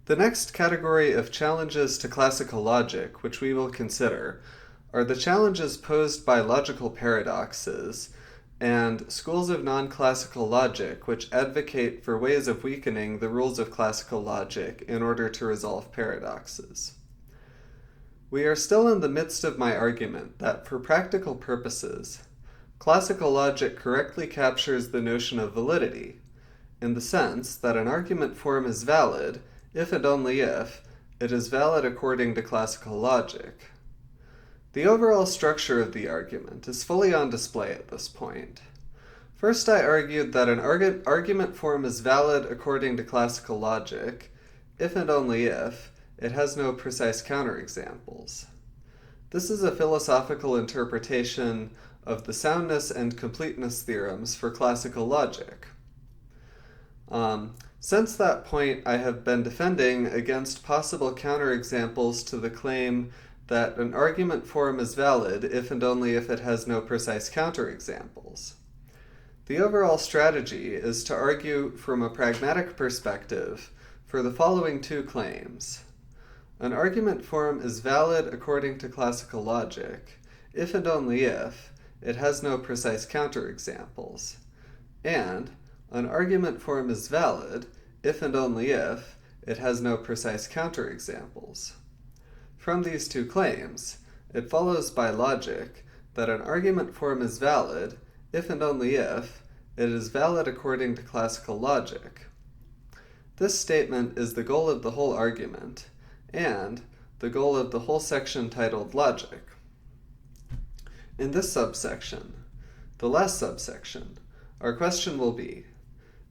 The next category of challenges to classical logic, which we will consider, are the challenges posed by logical paradoxes and schools of non-classical logic which advocate for ways of weakening the rules of classical logic in order to resolve paradoxes. We are still in the midst of my argument that for practical purposes, classical logic correctly captures the notion of validity, in the sense that an argument form is valid if and only if it is valid according to classical logic. The overall structure of the argument is fully on display at this point. First, I argued that an argument form is valid according to classical logic if and only if it has no precise counterexamples. This is a philosophical interpretation of the soundness and completeness theorems for classical logic. Since that point, I have been defending against possible counterexamples to the claim that an argument form is valid if and only if it has no precise counterexamples. The overall strategy is to argue from a pragmatic perspective for the following two claims. An argument form is valid according to classical logic if and only if it has no precise counterexamples, and an argument form is valid if and only if it has no precise counterexamples. From these two claims, it follows by logic that an argument form is valid if and only if it is valid according to classical logic. This statement is the goal of the whole argument, and the goal of the whole section titled Logic. In this subsection, the last subsection, our question will be,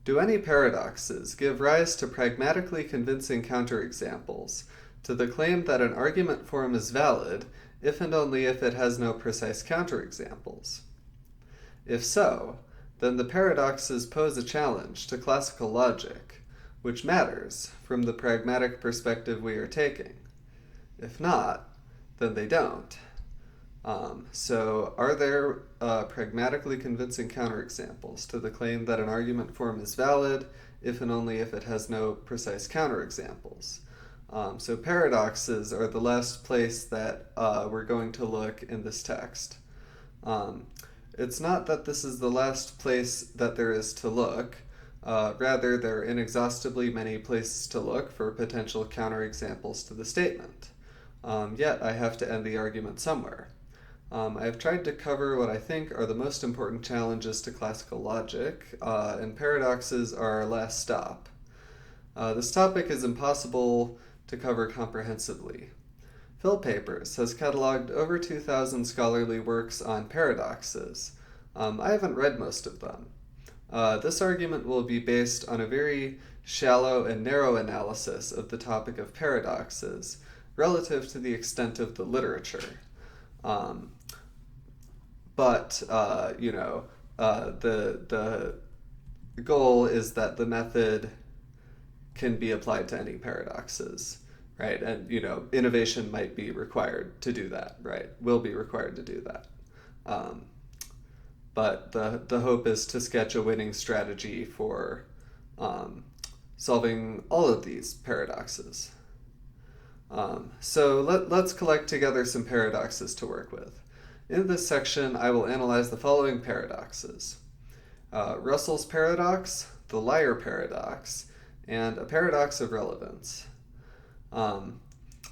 do any paradoxes give rise to pragmatically convincing counterexamples to the claim that an argument form is valid if and only if it has no precise counterexamples? If so, then the paradoxes pose a challenge to classical logic, which matters from the pragmatic perspective we are taking. If not, then they don't. So are there pragmatically convincing counterexamples to the claim that an argument form is valid if and only if it has no precise counterexamples? So paradoxes are the last place that we're going to look in this text. It's not that this is the last place that there is to look. Rather, there are inexhaustibly many places to look for potential counterexamples to the statement. Yet I have to end the argument somewhere. I have tried to cover what I think are the most important challenges to classical logic, and paradoxes are our last stop. This topic is impossible to cover comprehensively. Phil Papers has cataloged over 2,000 scholarly works on paradoxes. I haven't read most of them. This argument will be based on a very shallow and narrow analysis of the topic of paradoxes relative to the extent of the literature. The goal is that the method can be applied to any paradoxes, right? And, innovation might be required to do that, right? Will be required to do that. But the hope is to sketch a winning strategy for solving all of these paradoxes. So let's collect together some paradoxes to work with. In this section, I will analyze the following paradoxes. Russell's paradox, the liar paradox, and a paradox of relevance.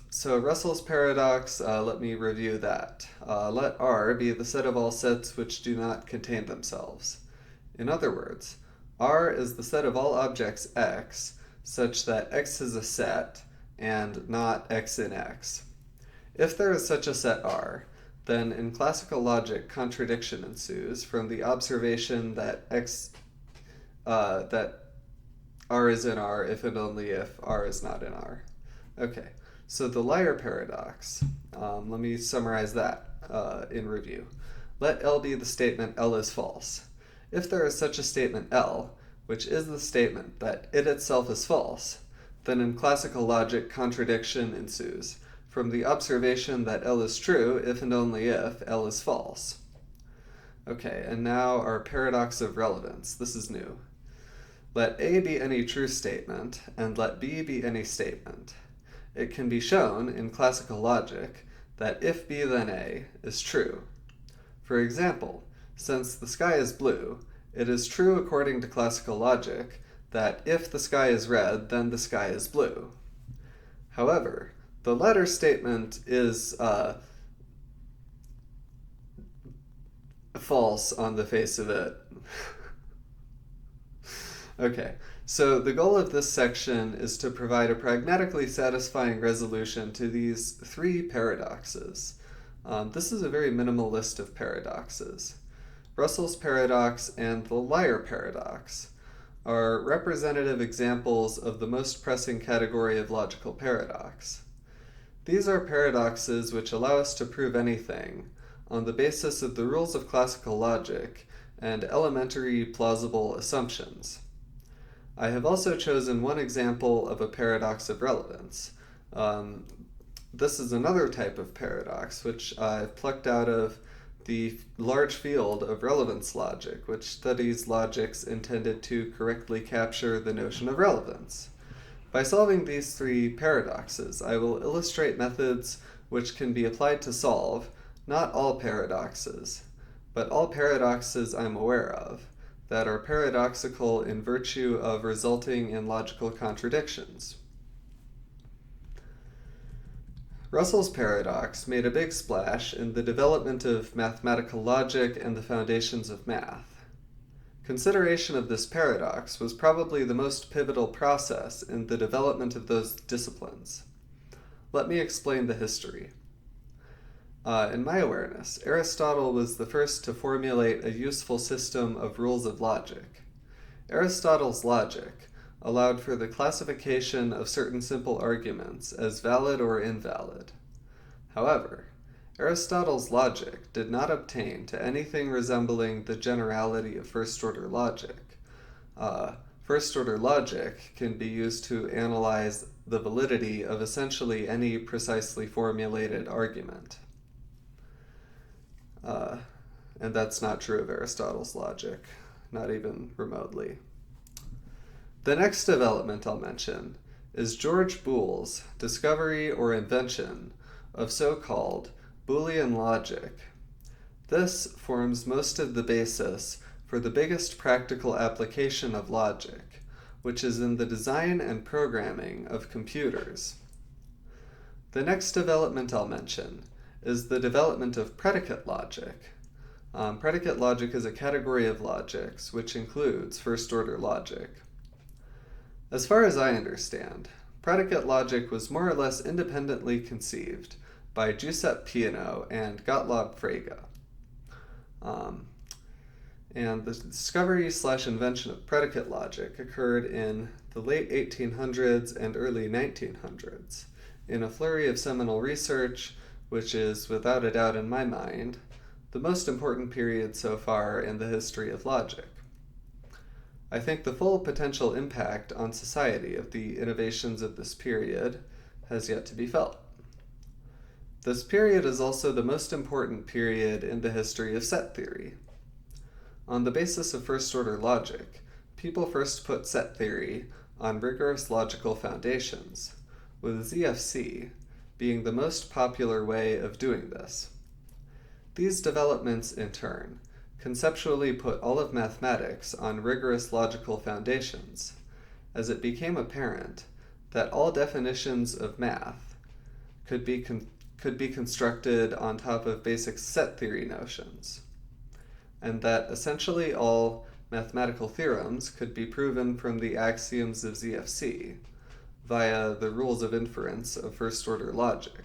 So Russell's paradox, let me review that. Let R be the set of all sets which do not contain themselves. In other words, R is the set of all objects X such that X is a set and not X in X. If there is such a set R, then in classical logic contradiction ensues from the observation that that R is in R if and only if R is not in R. Okay, so the liar paradox, let me summarize that in review. Let L be the statement L is false. If there is such a statement L, which is the statement that it itself is false, then in classical logic contradiction ensues from the observation that L is true if and only if L is false. Okay, and now our paradox of relevance. This is new. Let A be any true statement, and let B be any statement. It can be shown in classical logic that if B then A is true. For example, since the sky is blue, it is true according to classical logic that if the sky is red, then the sky is blue. However, the latter statement is false on the face of it. Okay, so the goal of this section is to provide a pragmatically satisfying resolution to these three paradoxes. This is a very minimal list of paradoxes. Russell's paradox and the liar paradox are representative examples of the most pressing category of logical paradox. These are paradoxes which allow us to prove anything on the basis of the rules of classical logic and elementary plausible assumptions. I have also chosen one example of a paradox of relevance. This is another type of paradox which I've plucked out of the large field of relevance logic, which studies logics intended to correctly capture the notion of relevance. By solving these three paradoxes, I will illustrate methods which can be applied to solve not all paradoxes, but all paradoxes I'm aware of that are paradoxical in virtue of resulting in logical contradictions. Russell's paradox made a big splash in the development of mathematical logic and the foundations of math. Consideration of this paradox was probably the most pivotal process in the development of those disciplines. Let me explain the history. In my awareness, Aristotle was the first to formulate a useful system of rules of logic. Aristotle's logic allowed for the classification of certain simple arguments as valid or invalid. However, Aristotle's logic did not obtain to anything resembling the generality of first-order logic. First-order logic can be used to analyze the validity of essentially any precisely formulated argument. And that's not true of Aristotle's logic, not even remotely. The next development I'll mention is George Boole's discovery or invention of so-called Boolean logic. This forms most of the basis for the biggest practical application of logic, which is in the design and programming of computers. The next development I'll mention is the development of predicate logic. Predicate logic is a category of logics which includes first-order logic. As far as I understand, predicate logic was more or less independently conceived by Giuseppe Peano and Gottlob Frege. And the discovery/invention of predicate logic occurred in the late 1800s and early 1900s in a flurry of seminal research, which is, without a doubt in my mind, the most important period so far in the history of logic. I think the full potential impact on society of the innovations of this period has yet to be felt. This period is also the most important period in the history of set theory. On the basis of first-order logic, people first put set theory on rigorous logical foundations, with ZFC being the most popular way of doing this. These developments, in turn, conceptually put all of mathematics on rigorous logical foundations, as it became apparent that all definitions of math could be constructed on top of basic set theory notions, and that essentially all mathematical theorems could be proven from the axioms of ZFC via the rules of inference of first-order logic.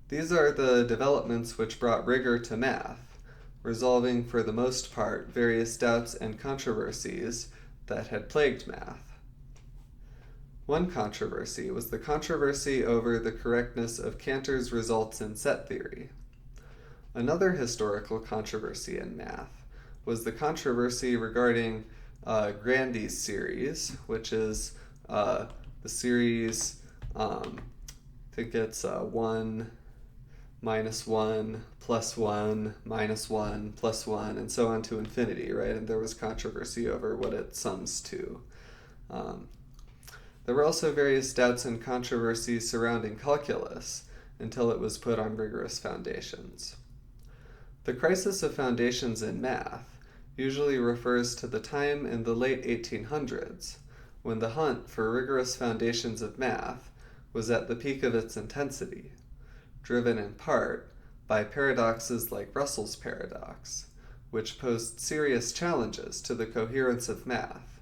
These are the developments which brought rigor to math, resolving for the most part various doubts and controversies that had plagued math. One controversy was the controversy over the correctness of Cantor's results in set theory. Another historical controversy in math was the controversy regarding Grandy's series, which is the series, I think it's 1 minus 1, plus 1, minus 1, plus 1, and so on to infinity, right? And there was controversy over what it sums to. There were also various doubts and controversies surrounding calculus until it was put on rigorous foundations. The crisis of foundations in math usually refers to the time in the late 1800s when the hunt for rigorous foundations of math was at the peak of its intensity, driven in part by paradoxes like Russell's paradox, which posed serious challenges to the coherence of math.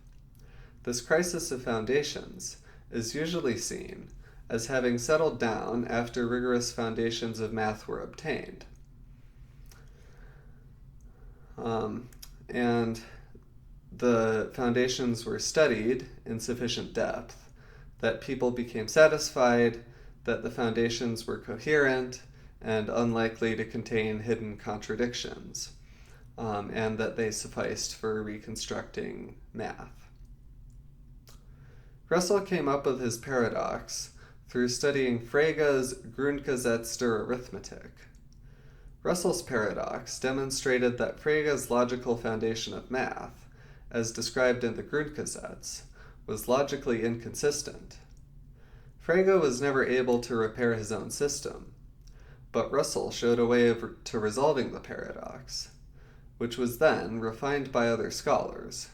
This crisis of foundations is usually seen as having settled down after rigorous foundations of math were obtained. And the foundations were studied in sufficient depth that people became satisfied that the foundations were coherent and unlikely to contain hidden contradictions, and that they sufficed for reconstructing math. Russell came up with his paradox through studying Frege's Grundgesetz arithmetic. Russell's paradox demonstrated that Frege's logical foundation of math, as described in the Grundgesetz, was logically inconsistent. Frege was never able to repair his own system, but Russell showed a way to resolving the paradox, which was then refined by other scholars,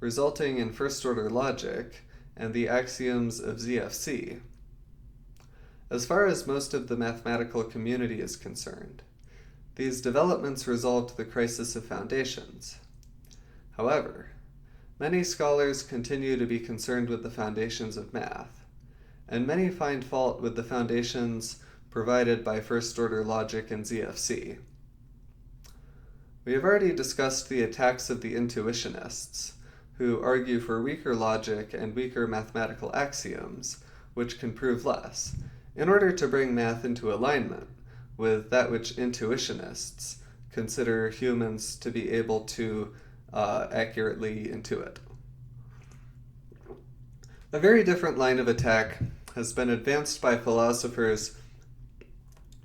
resulting in first-order logic and the axioms of ZFC. As far as most of the mathematical community is concerned, these developments resolved the crisis of foundations. However, many scholars continue to be concerned with the foundations of math, and many find fault with the foundations provided by first-order logic and ZFC. We have already discussed the attacks of the intuitionists, who argue for weaker logic and weaker mathematical axioms, which can prove less, in order to bring math into alignment with that which intuitionists consider humans to be able to accurately intuit. A very different line of attack has been advanced by philosophers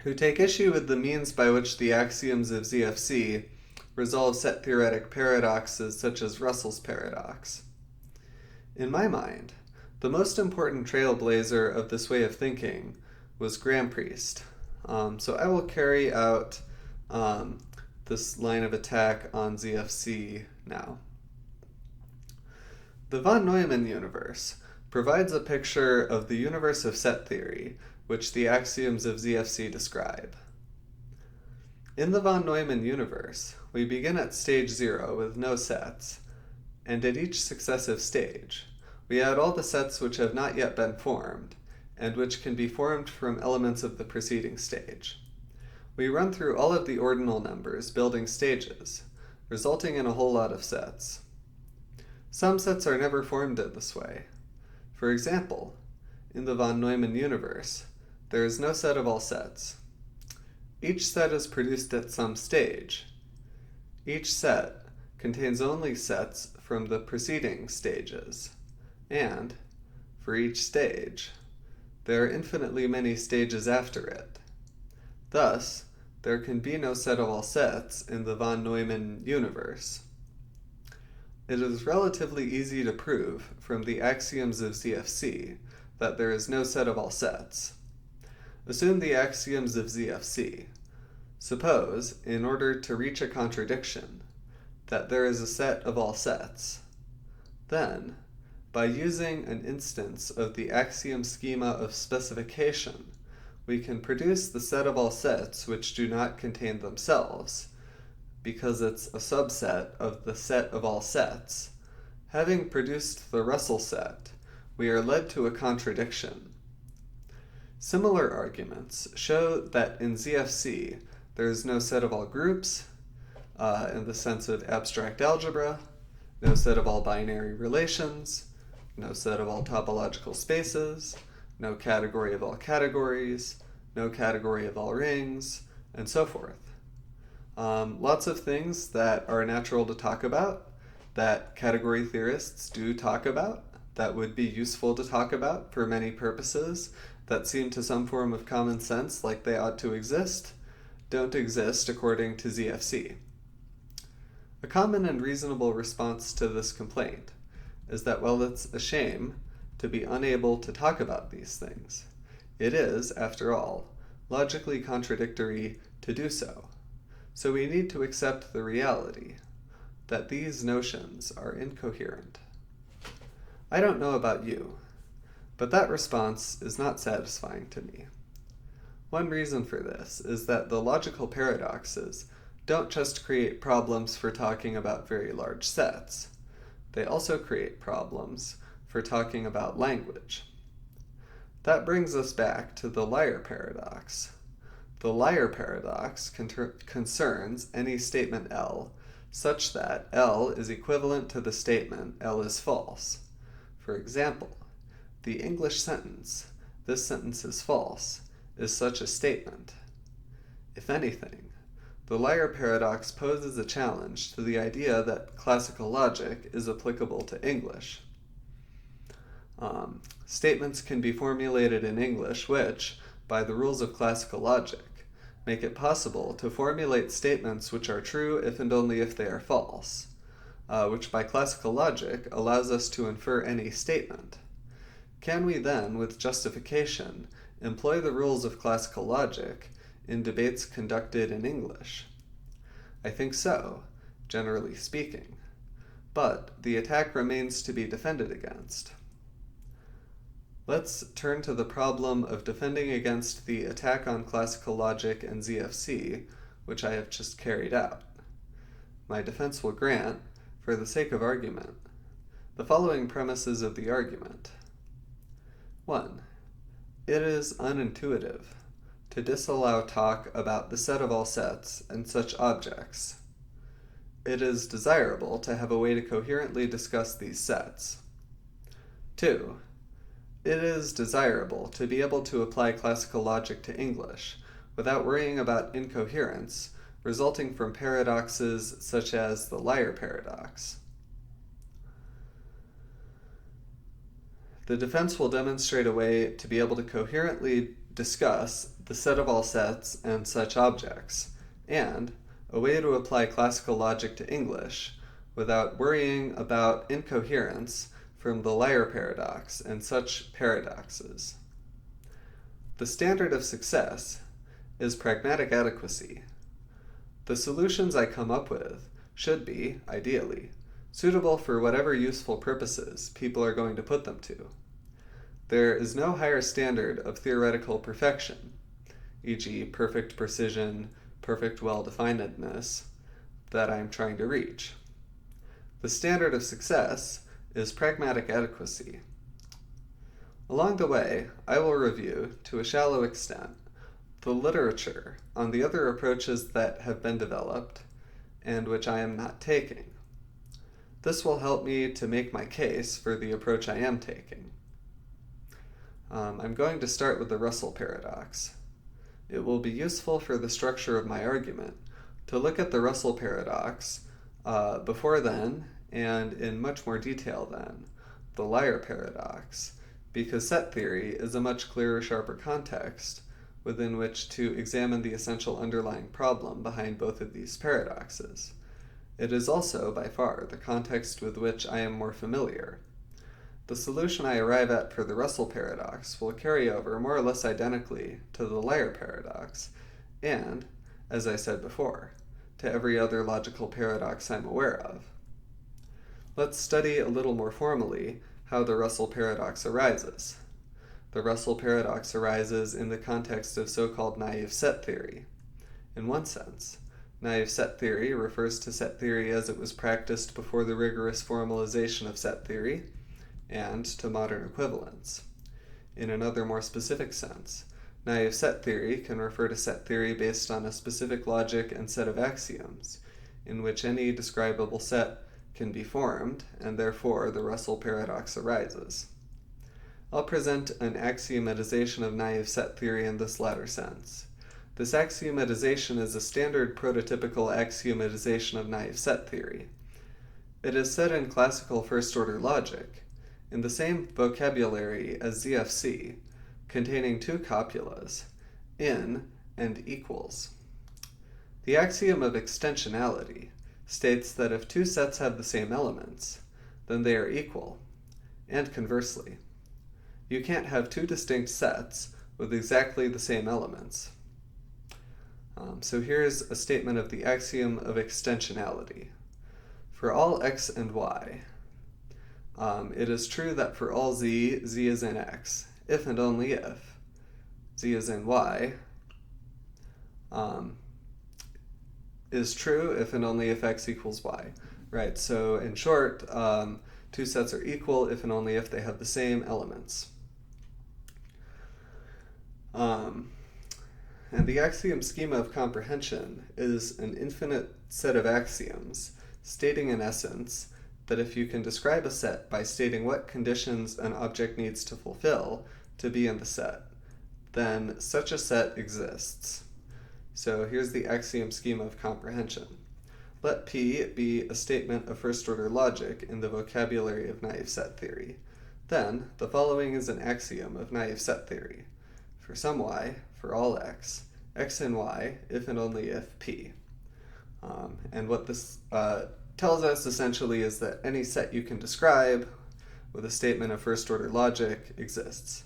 who take issue with the means by which the axioms of ZFC resolve set theoretic paradoxes such as Russell's paradox. In my mind, the most important trailblazer of this way of thinking was Graham Priest. So I will carry out this line of attack on ZFC now. The von Neumann universe provides a picture of the universe of set theory, which the axioms of ZFC describe. In the von Neumann universe, we begin at stage 0 with no sets, and at each successive stage, we add all the sets which have not yet been formed, and which can be formed from elements of the preceding stage. We run through all of the ordinal numbers, building stages, resulting in a whole lot of sets. Some sets are never formed in this way. For example, in the von Neumann universe, there is no set of all sets. Each set is produced at some stage. Each set contains only sets from the preceding stages, and, for each stage, there are infinitely many stages after it. Thus, there can be no set of all sets in the von Neumann universe. It is relatively easy to prove from the axioms of ZFC that there is no set of all sets. Assume the axioms of ZFC. Suppose, in order to reach a contradiction, that there is a set of all sets. Then, by using an instance of the axiom schema of specification, we can produce the set of all sets which do not contain themselves, because it's a subset of the set of all sets. Having produced the Russell set, we are led to a contradiction. Similar arguments show that in ZFC there is no set of all groups, in the sense of abstract algebra, no set of all binary relations, no set of all topological spaces, no category of all categories, no category of all rings, and so forth. Lots of things that are natural to talk about, that category theorists do talk about, that would be useful to talk about for many purposes that seem to some form of common sense like they ought to exist, don't exist according to ZFC. A common and reasonable response to this complaint is that while it's a shame to be unable to talk about these things, it is, after all, logically contradictory to do so. So we need to accept the reality that these notions are incoherent. I don't know about you, but that response is not satisfying to me. One reason for this is that the logical paradoxes don't just create problems for talking about very large sets. They also create problems for talking about language. That brings us back to the liar paradox. The liar paradox concerns any statement L such that L is equivalent to the statement L is false. For example, the English sentence, "This sentence is false," is such a statement. If anything, the liar paradox poses a challenge to the idea that classical logic is applicable to English. Statements can be formulated in English which, by the rules of classical logic, make it possible to formulate statements which are true if and only if they are false, which by classical logic allows us to infer any statement. Can we then, with justification, employ the rules of classical logic in debates conducted in English? I think so, generally speaking, but the attack remains to be defended against. Let's turn to the problem of defending against the attack on classical logic and ZFC, which I have just carried out. My defense will grant, for the sake of argument, the following premises of the argument. 1. It is unintuitive to disallow talk about the set of all sets and such objects. It is desirable to have a way to coherently discuss these sets. 2. It is desirable to be able to apply classical logic to English without worrying about incoherence resulting from paradoxes such as the liar paradox. The defense will demonstrate a way to be able to coherently discuss the set of all sets and such objects, and a way to apply classical logic to English without worrying about incoherence from the liar paradox and such paradoxes. The standard of success is pragmatic adequacy. The solutions I come up with should be, ideally, suitable for whatever useful purposes people are going to put them to. There is no higher standard of theoretical perfection, e.g. perfect precision, perfect well-definedness, that I am trying to reach. The standard of success is pragmatic adequacy. Along the way, I will review, to a shallow extent, the literature on the other approaches that have been developed and which I am not taking. This will help me to make my case for the approach I am taking. I'm going to start with the Russell paradox. It will be useful for the structure of my argument to look at the Russell paradox before then, and in much more detail than, the liar paradox, because set theory is a much clearer, sharper context within which to examine the essential underlying problem behind both of these paradoxes. It is also, by far, the context with which I am more familiar. The solution I arrive at for the Russell paradox will carry over more or less identically to the liar paradox, and, as I said before, to every other logical paradox I'm aware of. Let's study a little more formally how the Russell paradox arises. The Russell paradox arises in the context of so-called naive set theory. In one sense, naive set theory refers to set theory as it was practiced before the rigorous formalization of set theory, and to modern equivalents. In another more specific sense, naive set theory can refer to set theory based on a specific logic and set of axioms, in which any describable set can be formed, and therefore the Russell paradox arises. I'll present an axiomatization of naive set theory in this latter sense. This axiomatization is a standard prototypical axiomatization of naive set theory. It is said in classical first-order logic, in the same vocabulary as ZFC, containing two copulas, in and equals. The axiom of extensionality states that if two sets have the same elements, then they are equal, and conversely. You can't have two distinct sets with exactly the same elements. So here's a statement of the axiom of extensionality. For all x and y, it is true that for all z, z is in x, if and only if z is in y, is true if and only if x equals y. Right, so in short, two sets are equal if and only if they have the same elements. And the axiom schema of comprehension is an infinite set of axioms, stating in essence that if you can describe a set by stating what conditions an object needs to fulfill to be in the set, then such a set exists. So here's the axiom schema of comprehension. Let P be a statement of first-order logic in the vocabulary of naive set theory. Then, the following is an axiom of naive set theory. For some y, for all x, x and y, if and only if P. And what this tells us essentially is that any set you can describe with a statement of first-order logic exists.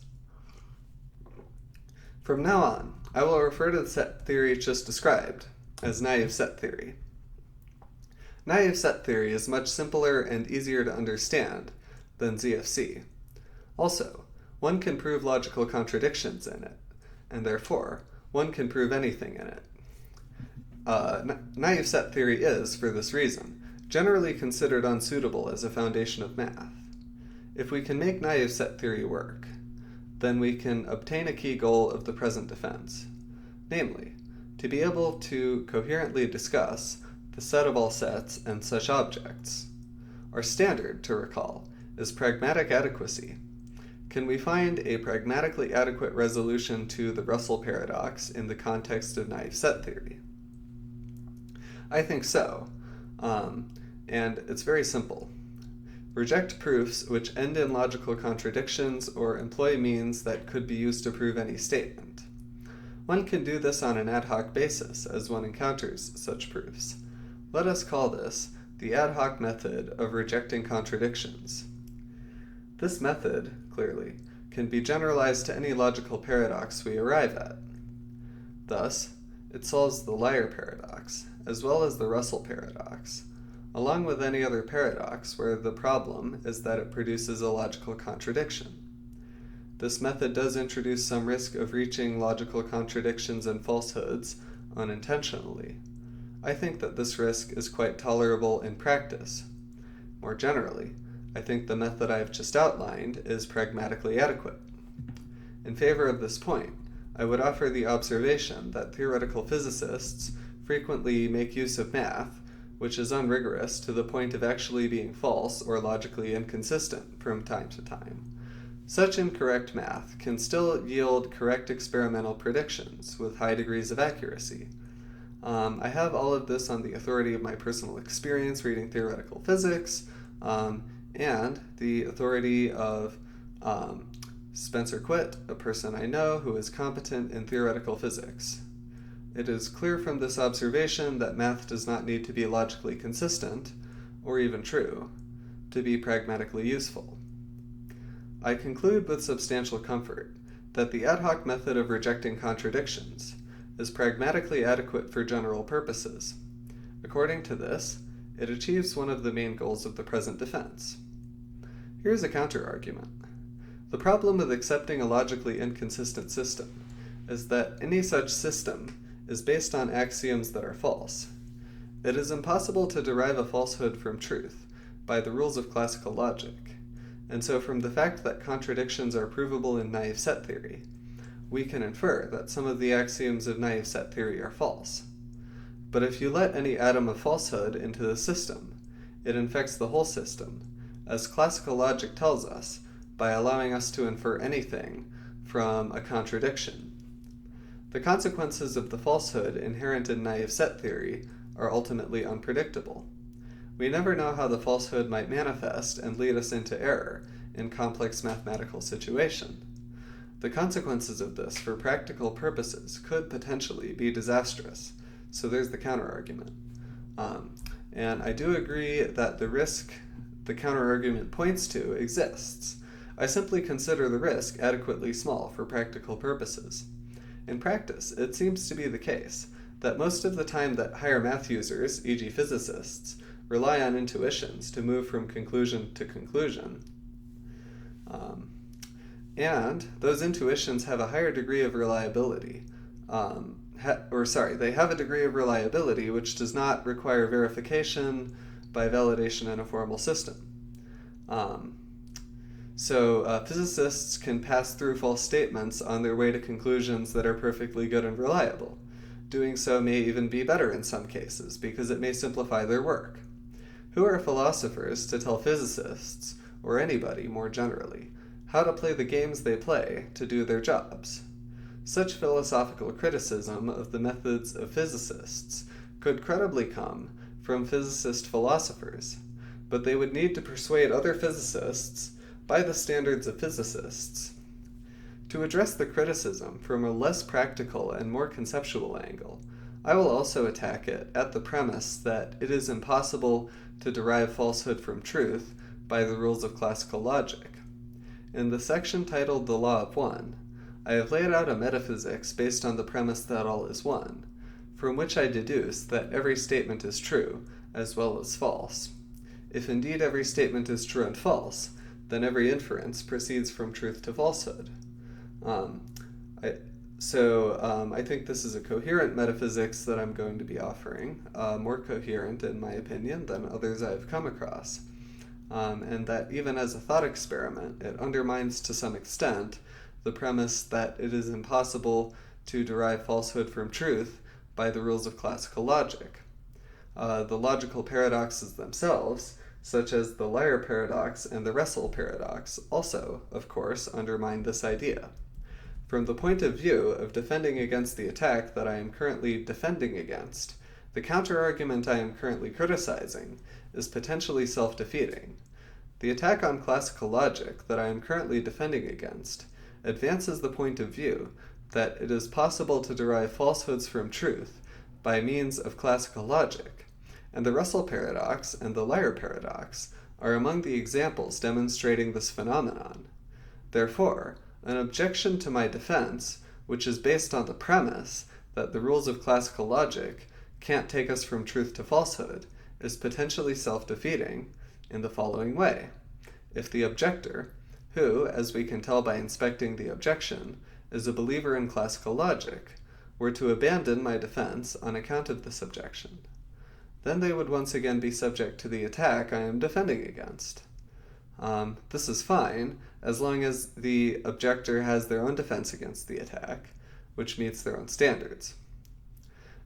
From now on, I will refer to the set theory just described as naive set theory. Naive set theory is much simpler and easier to understand than ZFC. Also, one can prove logical contradictions in it, and therefore, one can prove anything in it. Naive set theory is, for this reason, generally considered unsuitable as a foundation of math. If we can make naive set theory work, then we can obtain a key goal of the present defense, namely, to be able to coherently discuss the set of all sets and such objects. Our standard, to recall, is pragmatic adequacy. Can we find a pragmatically adequate resolution to the Russell paradox in the context of naive set theory? I think so, and it's very simple. Reject proofs which end in logical contradictions or employ means that could be used to prove any statement. One can do this on an ad hoc basis as one encounters such proofs. Let us call this the ad hoc method of rejecting contradictions. This method, clearly, can be generalized to any logical paradox we arrive at. Thus, it solves the liar paradox, as well as the Russell paradox, along with any other paradox where the problem is that it produces a logical contradiction. This method does introduce some risk of reaching logical contradictions and falsehoods unintentionally. I think that this risk is quite tolerable in practice. More generally, I think the method I have just outlined is pragmatically adequate. In favor of this point, I would offer the observation that theoretical physicists frequently make use of math, which is unrigorous to the point of actually being false or logically inconsistent from time to time. Such incorrect math can still yield correct experimental predictions with high degrees of accuracy. I have all of this on the authority of my personal experience reading theoretical physics, and the authority of Spencer Quitt, a person I know who is competent in theoretical physics. It is clear from this observation that math does not need to be logically consistent, or even true, to be pragmatically useful. I conclude with substantial comfort that the ad hoc method of rejecting contradictions is pragmatically adequate for general purposes. According to this, it achieves one of the main goals of the present defense. Here's a counter-argument. The problem with accepting a logically inconsistent system is that any such system is based on axioms that are false. It is impossible to derive a falsehood from truth by the rules of classical logic, and so from the fact that contradictions are provable in naive set theory, we can infer that some of the axioms of naive set theory are false. But if you let any atom of falsehood into the system, it infects the whole system, as classical logic tells us, by allowing us to infer anything from a contradiction. The consequences of the falsehood inherent in naive set theory are ultimately unpredictable. We never know how the falsehood might manifest and lead us into error in complex mathematical situation. The consequences of this for practical purposes could potentially be disastrous, so there's the counterargument. And I do agree that the risk the counterargument points to exists. I simply consider the risk adequately small for practical purposes. In practice, it seems to be the case that most of the time that higher math users, e.g. physicists, rely on intuitions to move from conclusion to conclusion, and those intuitions have a higher degree of reliability. They have a degree of reliability which does not require verification by validation in a formal system. So physicists can pass through false statements on their way to conclusions that are perfectly good and reliable. Doing so may even be better in some cases, because it may simplify their work. Who are philosophers to tell physicists, or anybody more generally, how to play the games they play to do their jobs? Such philosophical criticism of the methods of physicists could credibly come from physicist philosophers, but they would need to persuade other physicists by the standards of physicists. To address the criticism from a less practical and more conceptual angle, I will also attack it at the premise that it is impossible to derive falsehood from truth by the rules of classical logic. In the section titled The Law of One, I have laid out a metaphysics based on the premise that all is one, from which I deduce that every statement is true, as well as false. If indeed every statement is true and false, then every inference proceeds from truth to falsehood. I think this is a coherent metaphysics that I'm going to be offering, more coherent in my opinion than others I've come across, and that even as a thought experiment, it undermines to some extent the premise that it is impossible to derive falsehood from truth by the rules of classical logic. The logical paradoxes themselves, such as the liar paradox and the Russell paradox, also, of course, undermine this idea. From the point of view of defending against the attack that I am currently defending against, the counterargument I am currently criticizing is potentially self-defeating. The attack on classical logic that I am currently defending against advances the point of view that it is possible to derive falsehoods from truth by means of classical logic, and the Russell paradox and the liar paradox are among the examples demonstrating this phenomenon. Therefore, an objection to my defense, which is based on the premise that the rules of classical logic can't take us from truth to falsehood, is potentially self-defeating in the following way. If the objector, who, as we can tell by inspecting the objection, is a believer in classical logic, were to abandon my defense on account of this objection, then they would once again be subject to the attack I am defending against. This is fine, as long as the objector has their own defense against the attack, which meets their own standards.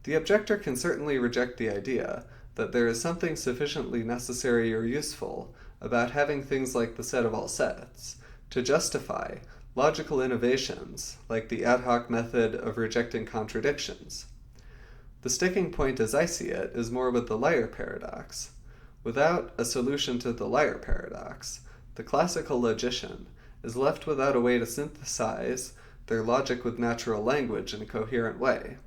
The objector can certainly reject the idea that there is something sufficiently necessary or useful about having things like the set of all sets to justify logical innovations like the ad hoc method of rejecting contradictions. The sticking point as I see it is more with the liar paradox. Without a solution to the liar paradox, the classical logician is left without a way to synthesize their logic with natural language in a coherent way.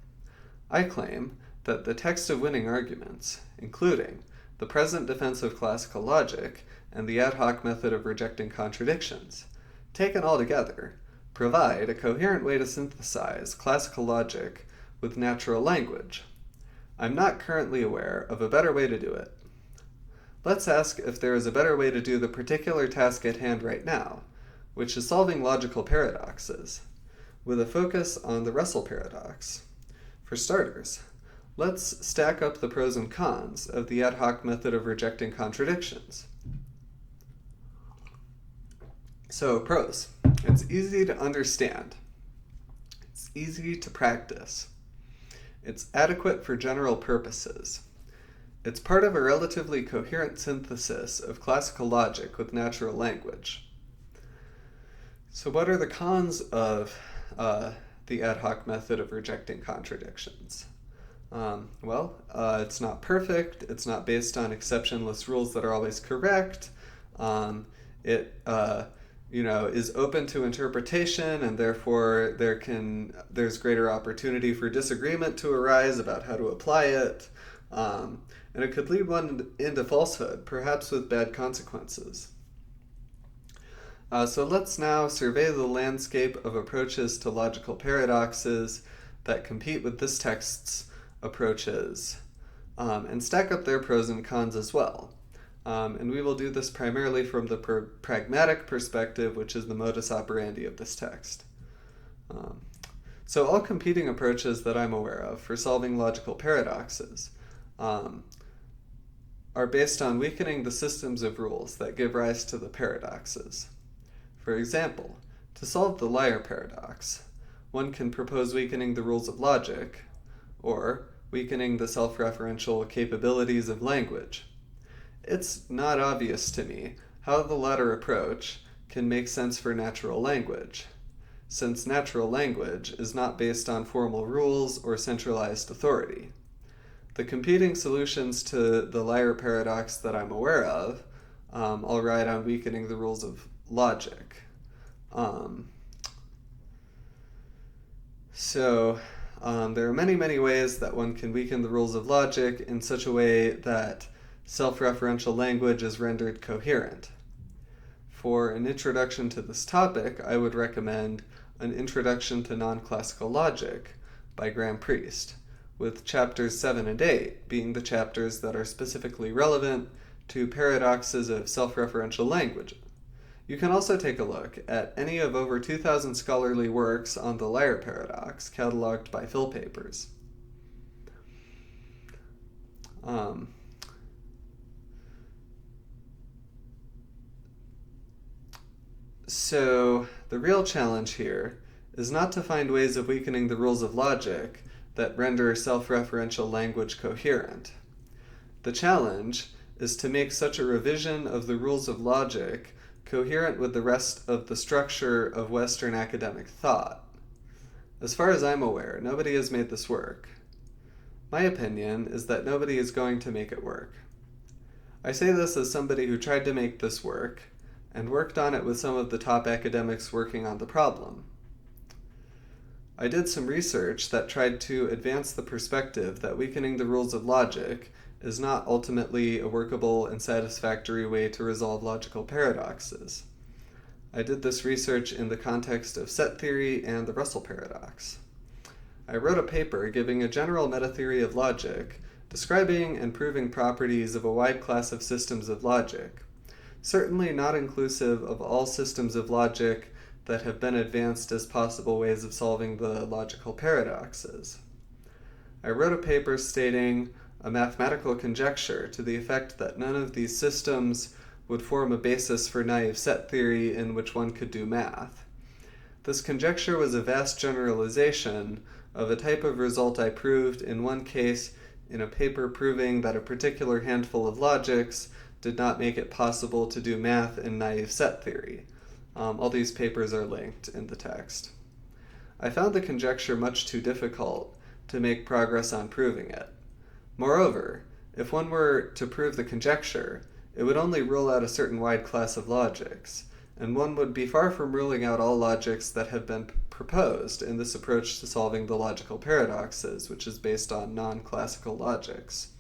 I claim that the text of winning arguments, including the present defense of classical logic and the ad hoc method of rejecting contradictions, taken all together, provide a coherent way to synthesize classical logic with natural language. I'm not currently aware of a better way to do it. Let's ask if there is a better way to do the particular task at hand right now, which is solving logical paradoxes, with a focus on the Russell paradox. For starters, let's stack up the pros and cons of the ad hoc method of rejecting contradictions. So, pros. It's easy to understand. It's easy to practice. It's adequate for general purposes. It's part of a relatively coherent synthesis of classical logic with natural language. So what are the cons of the ad hoc method of rejecting contradictions? It's not perfect. It's not based on exceptionless rules that are always correct. It is open to interpretation, and therefore there's greater opportunity for disagreement to arise about how to apply it, and it could lead one into falsehood, perhaps with bad consequences. So let's now survey the landscape of approaches to logical paradoxes that compete with this text's approaches, and stack up their pros and cons as well. And we will do this primarily from the pragmatic perspective, which is the modus operandi of this text. So all competing approaches that I'm aware of for solving logical paradoxes are based on weakening the systems of rules that give rise to the paradoxes. For example, to solve the liar paradox, one can propose weakening the rules of logic, or weakening the self-referential capabilities of language. It's not obvious to me how the latter approach can make sense for natural language, since natural language is not based on formal rules or centralized authority. The competing solutions to the liar paradox that I'm aware of all ride on weakening the rules of logic. There are many ways that one can weaken the rules of logic in such a way that self-referential language is rendered coherent. For an introduction to this topic, I would recommend An Introduction to Non-Classical Logic by Graham Priest, with chapters 7 and 8 being the chapters that are specifically relevant to paradoxes of self-referential language. You can also take a look at any of over 2,000 scholarly works on the liar paradox cataloged by Phil Papers. So the real challenge here is not to find ways of weakening the rules of logic that render self-referential language coherent. The challenge is to make such a revision of the rules of logic coherent with the rest of the structure of Western academic thought. As far as I'm aware, nobody has made this work. My opinion is that nobody is going to make it work. I say this as somebody who tried to make this work and worked on it with some of the top academics working on the problem. I did some research that tried to advance the perspective that weakening the rules of logic is not ultimately a workable and satisfactory way to resolve logical paradoxes. I did this research in the context of set theory and the Russell paradox. I wrote a paper giving a general meta-theory of logic, describing and proving properties of a wide class of systems of logic, certainly not inclusive of all systems of logic that have been advanced as possible ways of solving the logical paradoxes. I wrote a paper stating a mathematical conjecture to the effect that none of these systems would form a basis for naive set theory in which one could do math. This conjecture was a vast generalization of a type of result I proved in one case in a paper proving that a particular handful of logics did not make it possible to do math in naive set theory. All these papers are linked in the text. I found the conjecture much too difficult to make progress on proving it. Moreover, if one were to prove the conjecture, it would only rule out a certain wide class of logics, and one would be far from ruling out all logics that have been proposed in this approach to solving the logical paradoxes, which is based on non-classical logics.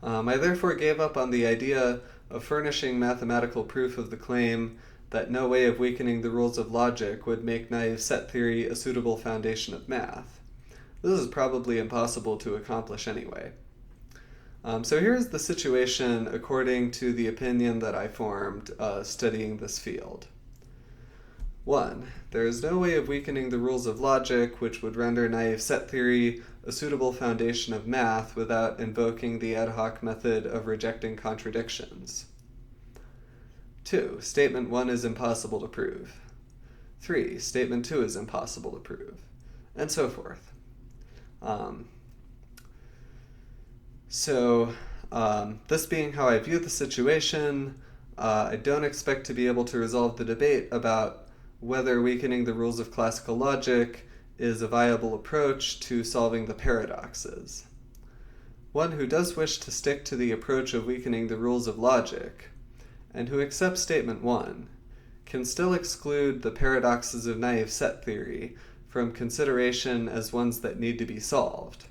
I therefore gave up on the idea of furnishing mathematical proof of the claim that no way of weakening the rules of logic would make naive set theory a suitable foundation of math. This is probably impossible to accomplish anyway. So here's the situation according to the opinion that I formed studying this field. 1. There is no way of weakening the rules of logic which would render naive set theory a suitable foundation of math without invoking the ad hoc method of rejecting contradictions. 2. Statement 1 is impossible to prove. 3. Statement 2 is impossible to prove. And so forth. This being how I view the situation, I don't expect to be able to resolve the debate about whether weakening the rules of classical logic is a viable approach to solving the paradoxes. One who does wish to stick to the approach of weakening the rules of logic, and who accepts statement 1 can still exclude the paradoxes of naive set theory from consideration as ones that need to be solved.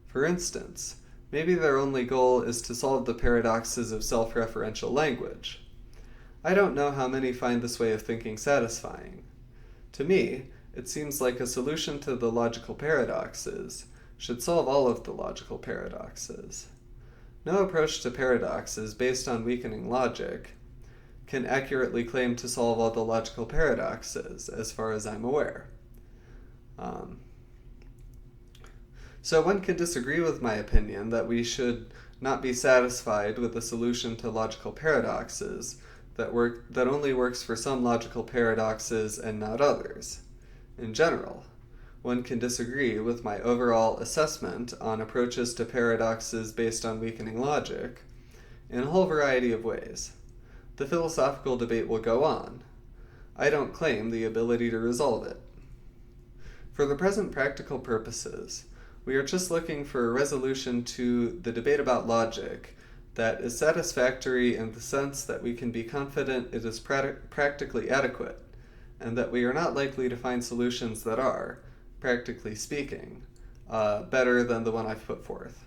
For instance, maybe their only goal is to solve the paradoxes of self-referential language. I don't know how many find this way of thinking satisfying. To me, it seems like a solution to the logical paradoxes should solve all of the logical paradoxes. No approach to paradoxes based on weakening logic can accurately claim to solve all the logical paradoxes, as far as I'm aware. So one can disagree with my opinion that we should not be satisfied with a solution to logical paradoxes that only works for some logical paradoxes and not others. In general, one can disagree with my overall assessment on approaches to paradoxes based on weakening logic in a whole variety of ways. The philosophical debate will go on. I don't claim the ability to resolve it. For the present practical purposes, we are just looking for a resolution to the debate about logic that is satisfactory in the sense that we can be confident it is practically adequate, and that we are not likely to find solutions that are, practically speaking, better than the one I've put forth.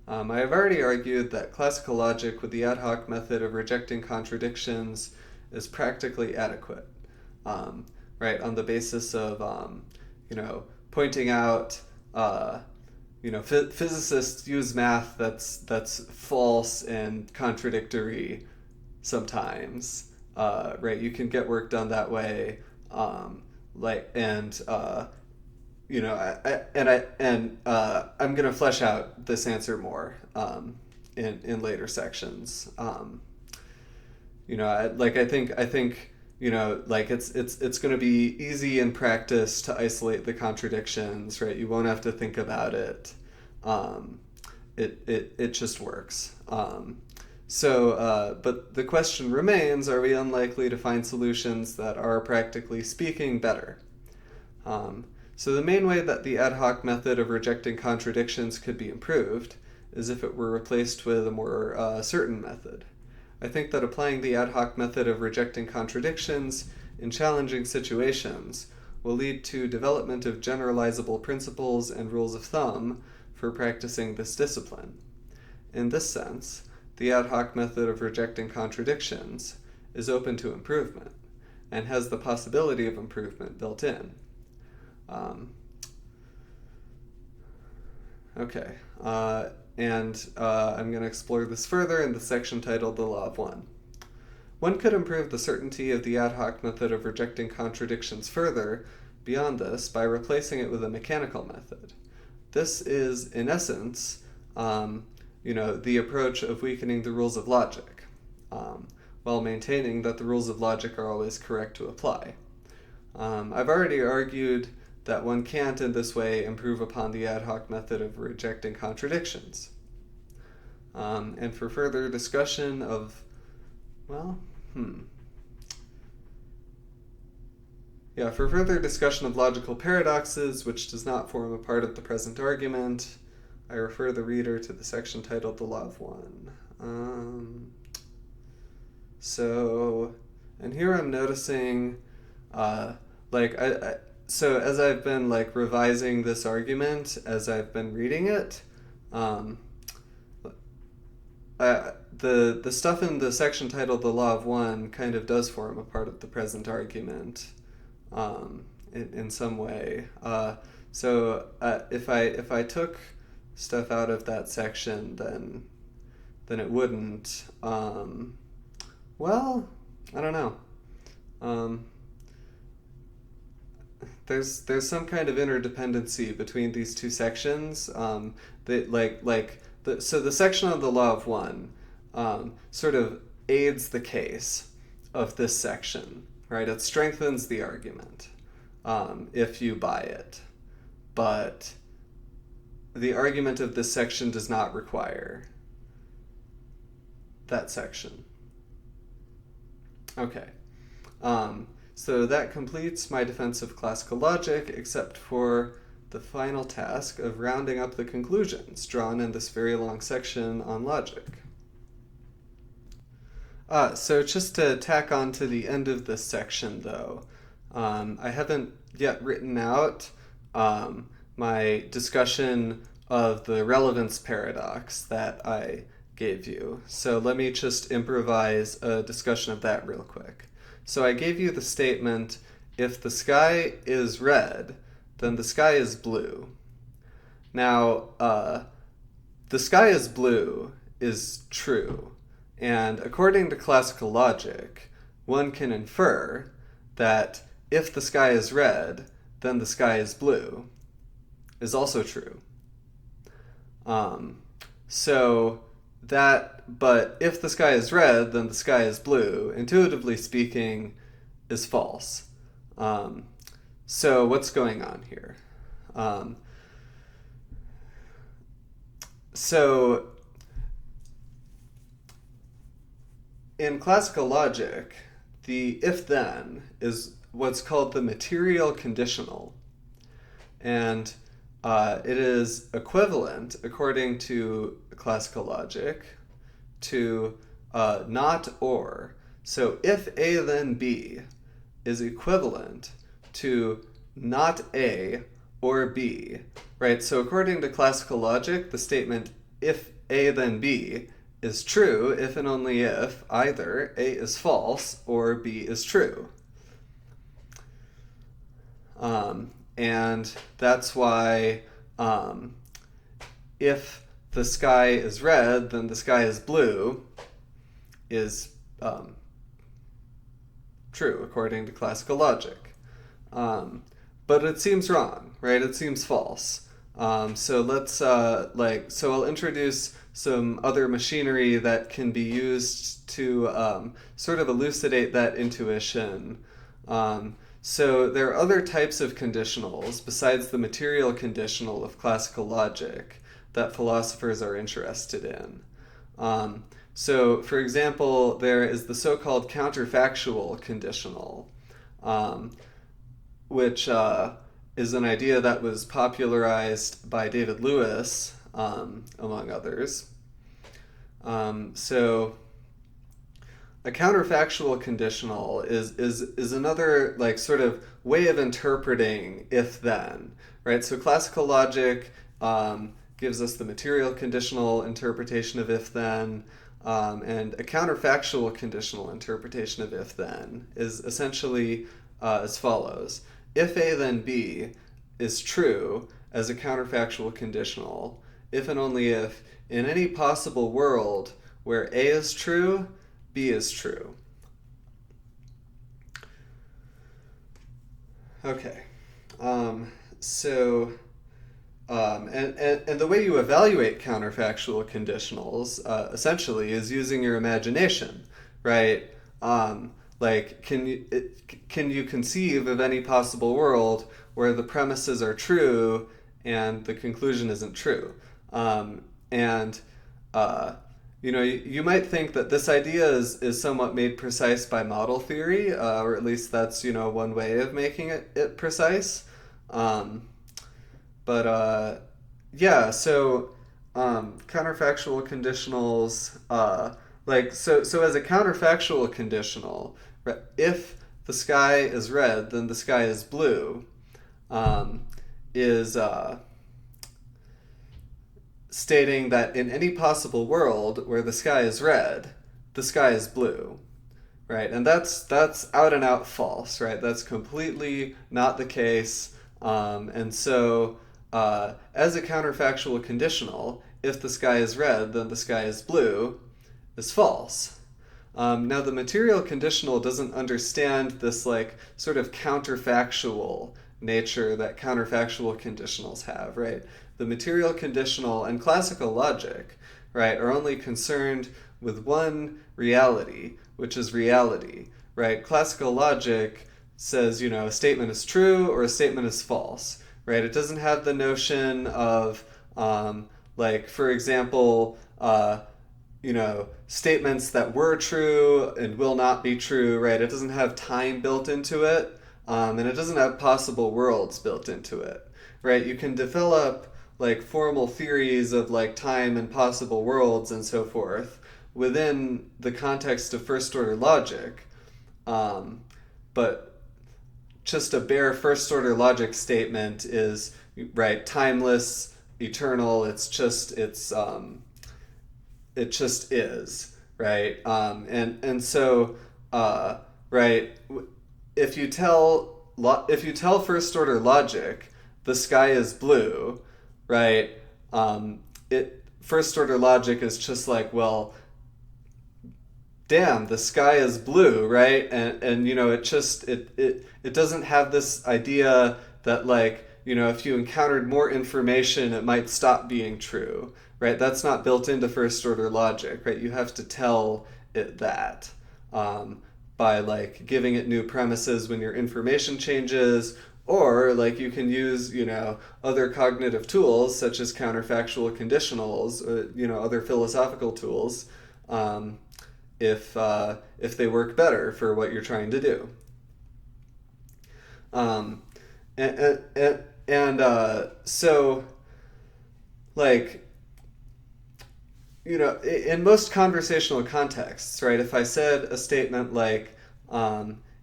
I have already argued that classical logic with the ad hoc method of rejecting contradictions is practically adequate, right, on the basis of, pointing out, physicists use math that's false and contradictory sometimes, right? You can get work done that way, I'm gonna flesh out this answer more in later sections. I think it's going to be easy in practice to isolate the contradictions, right? You won't have to think about it. It just works. But the question remains: are we unlikely to find solutions that are, practically speaking, better? So the main way that the ad hoc method of rejecting contradictions could be improved is if it were replaced with a more certain method. I think that applying the ad hoc method of rejecting contradictions in challenging situations will lead to development of generalizable principles and rules of thumb for practicing this discipline. In this sense, the ad hoc method of rejecting contradictions is open to improvement and has the possibility of improvement built in. I'm going to explore this further in the section titled The Law of One. One could improve the certainty of the ad hoc method of rejecting contradictions further beyond this by replacing it with a mechanical method. This is, in essence, the approach of weakening the rules of logic, while maintaining that the rules of logic are always correct to apply. I've already argued that one can't in this way improve upon the ad hoc method of rejecting contradictions. And for further discussion of, for further discussion of logical paradoxes, which does not form a part of the present argument, I refer the reader to the section titled The Law of One. And here I'm noticing, so as I've been revising this argument, as I've been reading it, the stuff in the section titled The Law of One kind of does form a part of the present argument, in some way. If I took stuff out of that section, then it wouldn't. I don't know. There's some kind of interdependency between these two sections. So the section on the Law of One sort of aids the case of this section, right? It strengthens the argument if you buy it, but the argument of this section does not require that section. Okay. So that completes my defense of classical logic, except for the final task of rounding up the conclusions drawn in this very long section on logic. So just to tack on to the end of this section, though, I haven't yet written out my discussion of the relevance paradox that I gave you. So let me just improvise a discussion of that real quick. So I gave you the statement, if the sky is red, then the sky is blue. Now, the sky is blue is true. And according to classical logic, one can infer that if the sky is red, then the sky is blue is also true. So that, but if the sky is red, then the sky is blue, intuitively speaking, is false. So what's going on here? So in classical logic, the if-then is what's called the material conditional. And it is equivalent, according to classical logic, to not or. So if A then B is equivalent to not A or B, right? So according to classical logic, the statement if A then B is true if and only if either A is false or B is true. And that's why if the sky is red, then the sky is blue is true according to classical logic. But it seems wrong, right? It seems false. So let's so I'll introduce some other machinery that can be used to sort of elucidate that intuition. So there are other types of conditionals besides the material conditional of classical logic that philosophers are interested in. So, for example, there is the so-called counterfactual conditional, which is an idea that was popularized by David Lewis, among others. So a counterfactual conditional is another like sort of way of interpreting if then, right? So classical logic gives us the material conditional interpretation of if then, and a counterfactual conditional interpretation of if then is essentially as follows. If A then B is true as a counterfactual conditional, if and only if in any possible world where A is true, B is true. Okay. So the way you evaluate counterfactual conditionals essentially is using your imagination, right? Like, can you conceive of any possible world where the premises are true and the conclusion isn't true? You might think that this idea is somewhat made precise by model theory, or at least that's one way of making it precise. Counterfactual conditionals, so as a counterfactual conditional, if the sky is red, then the sky is blue, is stating that in any possible world where the sky is red, the sky is blue, right? And that's out and out false, right? That's completely not the case. And so as a counterfactual conditional, if the sky is red, then the sky is blue, is false. Now the material conditional doesn't understand this like sort of counterfactual nature that counterfactual conditionals have, right? The material conditional and classical logic, right, are only concerned with one reality, which is reality, right? Classical logic says, a statement is true or a statement is false, right? It doesn't have the notion of, for example, statements that were true and will not be true, right? It doesn't have time built into it, and it doesn't have possible worlds built into it, right? You can develop like formal theories of like time and possible worlds and so forth within the context of first order logic, but just a bare first order logic statement is right, timeless, eternal. It just is, right? And so right, if you tell first order logic the sky is blue, right? It first order logic is just like, well, damn, the sky is blue, right? And it doesn't have this idea that, like, if you encountered more information, it might stop being true, right? That's not built into first order logic, right? You have to tell it that, by, like, giving it new premises when your information changes, or, like, you can use, other cognitive tools such as counterfactual conditionals, other philosophical tools, if they work better for what you're trying to do. Um, so, like, in most conversational contexts, right? If I said a statement like,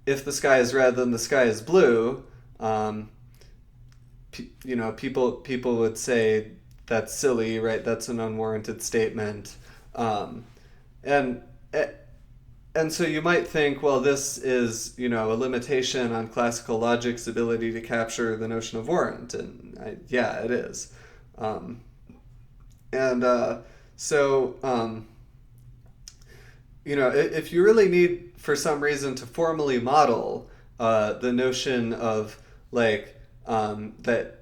"If the sky is red, then the sky is blue," people would say that's silly, right? That's an unwarranted statement, and and so you might think, well, this is a limitation on classical logic's ability to capture the notion of warrant, and yeah, it is, and so if you really need for some reason to formally model the notion of, like, that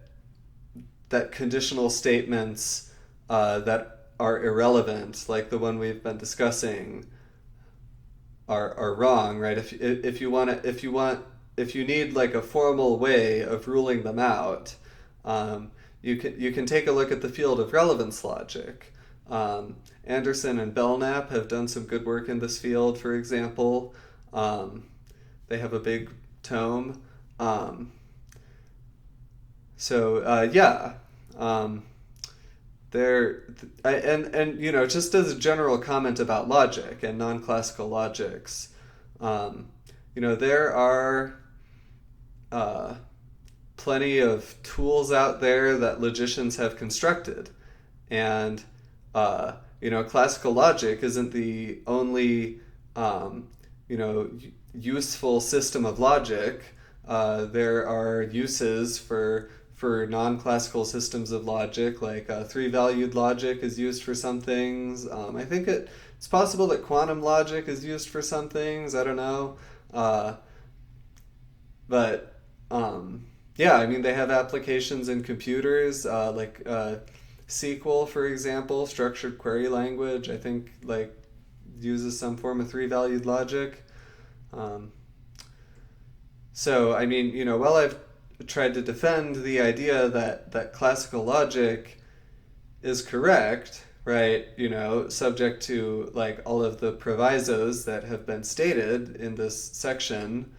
conditional statements that are irrelevant, like the one we've been discussing, are wrong, right? If you need, like, a formal way of ruling them out, you can take a look at the field of relevance logic. Anderson and Belknap have done some good work in this field, for example. They have a big tome. Yeah. Just as a general comment about logic and non-classical logics, there are plenty of tools out there that logicians have constructed, and classical logic isn't the only useful system of logic. There are uses for non-classical systems of logic, like three-valued logic is used for some things. I think it's possible that quantum logic is used for some things. I don't know. But yeah, I mean, they have applications in computers, like SQL, for example, structured query language, I think, like, uses some form of three-valued logic. So, I mean, while I've tried to defend the idea that classical logic is correct, right, subject to, like, all of the provisos that have been stated in this section,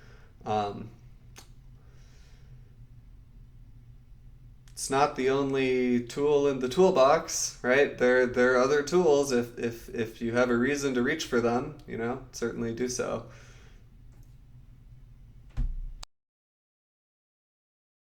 it's not the only tool in the toolbox, right? There are other tools if you have a reason to reach for them, certainly do so.